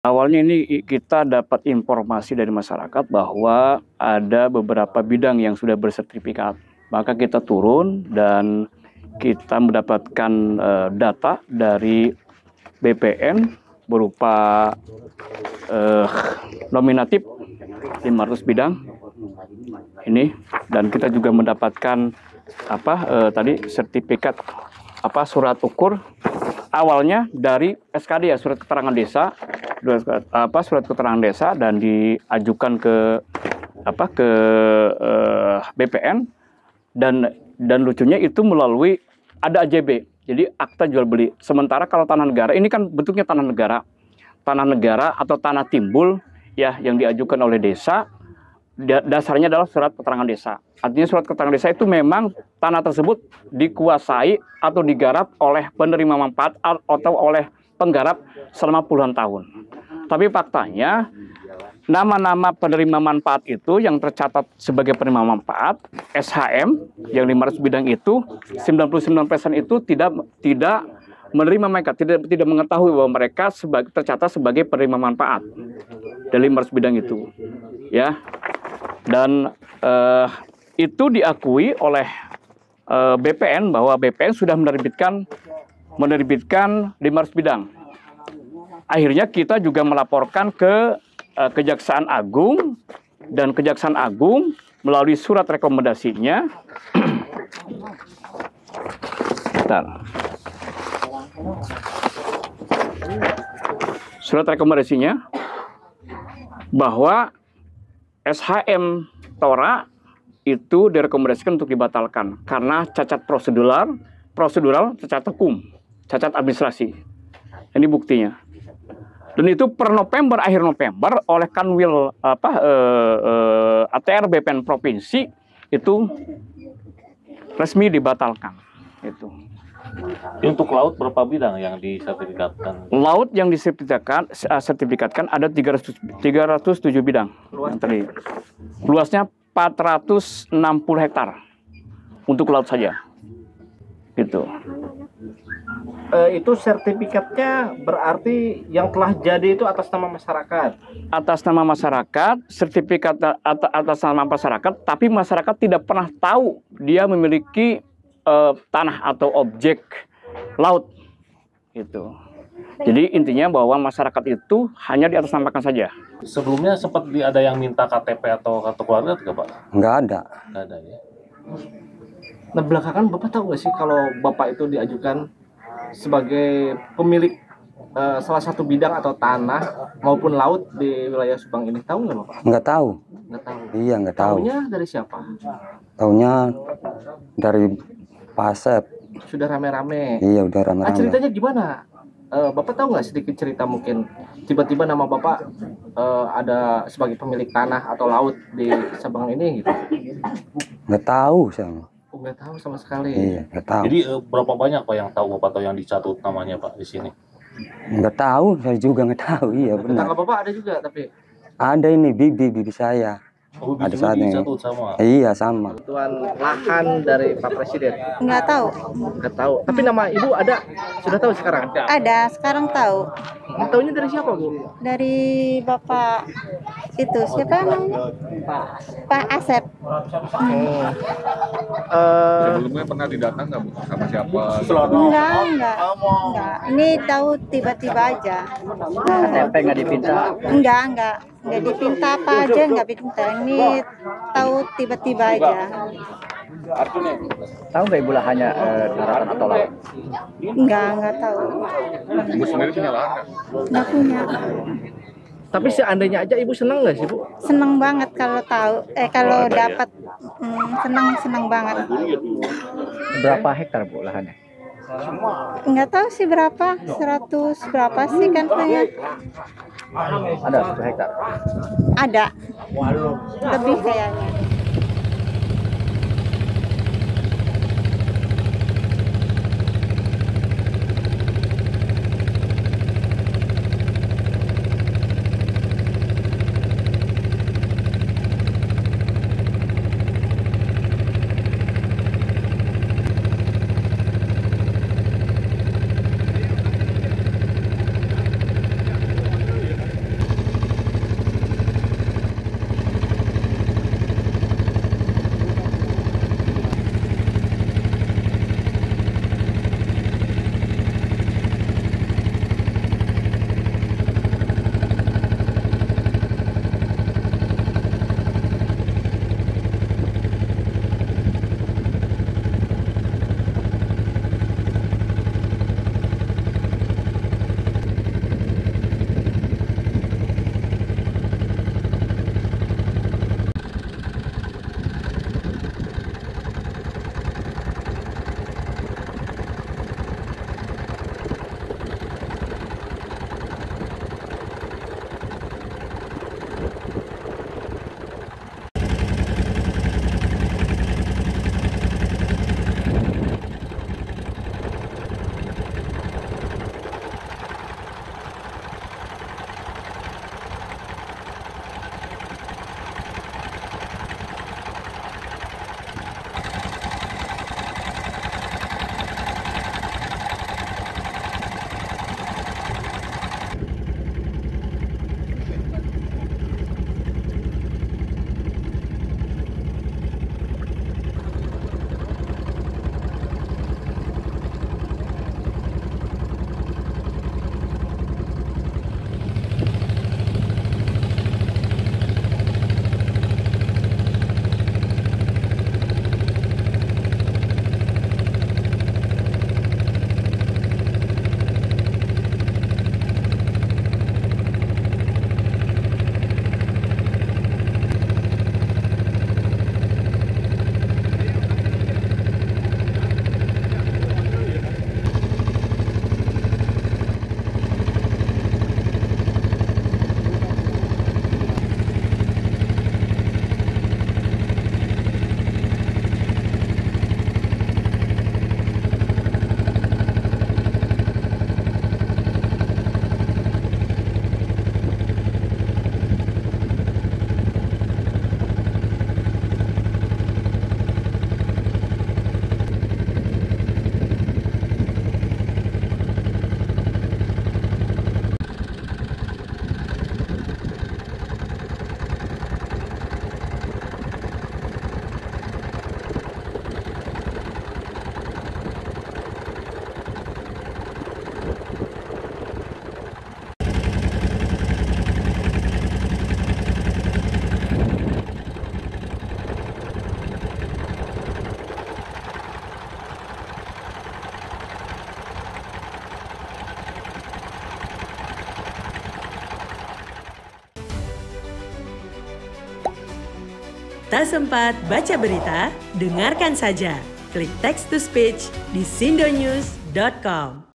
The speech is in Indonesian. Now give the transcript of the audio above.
Awalnya ini kita dapat informasi dari masyarakat bahwa ada beberapa bidang yang sudah bersertifikat. Maka kita turun dan kita mendapatkan data dari BPN berupa nominatif 500 bidang ini, dan kita juga mendapatkan tadi sertifikat surat ukur awalnya dari SKD, ya, surat keterangan desa, surat keterangan desa, dan diajukan ke BPN, dan lucunya itu melalui ada AJB, jadi akta jual beli. Sementara kalau tanah negara ini kan bentuknya tanah negara atau tanah timbul, ya, yang diajukan oleh desa, dasarnya adalah surat keterangan desa. Artinya surat keterangan desa itu memang tanah tersebut dikuasai atau digarap oleh penerima manfaat atau oleh penggarap selama puluhan tahun. Tapi faktanya nama-nama penerima manfaat itu yang tercatat sebagai penerima manfaat SHM yang 500 bidang itu 99% itu tidak menerima mereka, tidak mengetahui bahwa mereka tercatat sebagai penerima manfaat dari 500 bidang itu, ya. Dan itu diakui oleh BPN bahwa BPN sudah menerbitkan 500 bidang. Akhirnya kita juga melaporkan ke Kejaksaan Agung, dan Kejaksaan Agung melalui surat rekomendasinya surat rekomendasinya bahwa SHM Tora itu direkomendasikan untuk dibatalkan karena cacat prosedural, cacat hukum, cacat administrasi. Ini buktinya. Dan itu per November, akhir November, oleh Kanwil ATR BPN Provinsi itu resmi dibatalkan. Itu. Untuk laut berapa bidang yang disertifikatkan? Laut yang disertifikatkan ada 307 bidang. Yang tadi. Luasnya 460 hektar untuk laut saja. Gitu. Itu sertifikatnya berarti yang telah jadi itu atas nama masyarakat? Atas nama masyarakat, sertifikat atas nama masyarakat, tapi masyarakat tidak pernah tahu dia memiliki tanah atau objek laut. Gitu. Jadi intinya bahwa masyarakat itu hanya diatasnamakan saja. Sebelumnya sempat ada yang minta KTP atau kartu keluarga tidak, Pak? Nggak ada. Nggak ada, ya. Nah, belakangan Bapak tahu nggak sih kalau Bapak itu diajukan sebagai pemilik salah satu bidang atau tanah maupun laut di wilayah Subang ini? Tahu nggak Bapak? Nggak tahu. Nggak tahu. Iya, nggak tahu. Tahunya dari siapa? Tahunya dari Pak Asep. Sudah rame-rame. Iya, udah rame-rame. Ceritanya gimana? Bapak tahu nggak sedikit cerita mungkin tiba-tiba nama Bapak ada sebagai pemilik tanah atau laut di Sabang ini gitu? Nggak tahu sama. Oh, nggak tahu sama sekali. Iya, nggak tahu. Jadi berapa banyak Pak yang tahu Bapak atau yang dicatut namanya Pak di sini? Nggak tahu, saya juga nggak tahu. Iya, benar. Tetangga Bapak ada juga tapi? Ada ini bibi saya. Oh, Ada saatnya. dicatut sama? Iya, sama. Kebutuhan lahan dari Pak Presiden? Nggak tahu. Nggak tahu. Tapi nama Ibu ada? Sudah tahu sekarang? Ada, sekarang tahu. Tahunya dari siapa, Bu? Dari Bapak itu, siapa namanya? Pak Asep. Sebelumnya pernah didatang nggak, Bu? Sama siapa? Enggak. Ini tahu tiba-tiba aja. KTP nggak dipinta? Enggak dipinta apa aja, nggak dipinta. Ini tahu tiba-tiba aja. Tahu nggak Ibu lahannya daratan atau laut? Enggak tahu. Ibu sendiri punya lahan nggak? Nggak punya. Tapi seandainya aja Ibu senang nggak sih, Bu? Seneng banget kalau tahu, kalau dapat. Senang banget. Berapa hektar Bu lahannya? Nggak tahu sih berapa, 100 berapa sih kan saya? Ada 1 hektar. Ada. Lebih kayaknya. Tak sempat baca berita? Dengarkan saja. Klik text to speech di sindonews.com.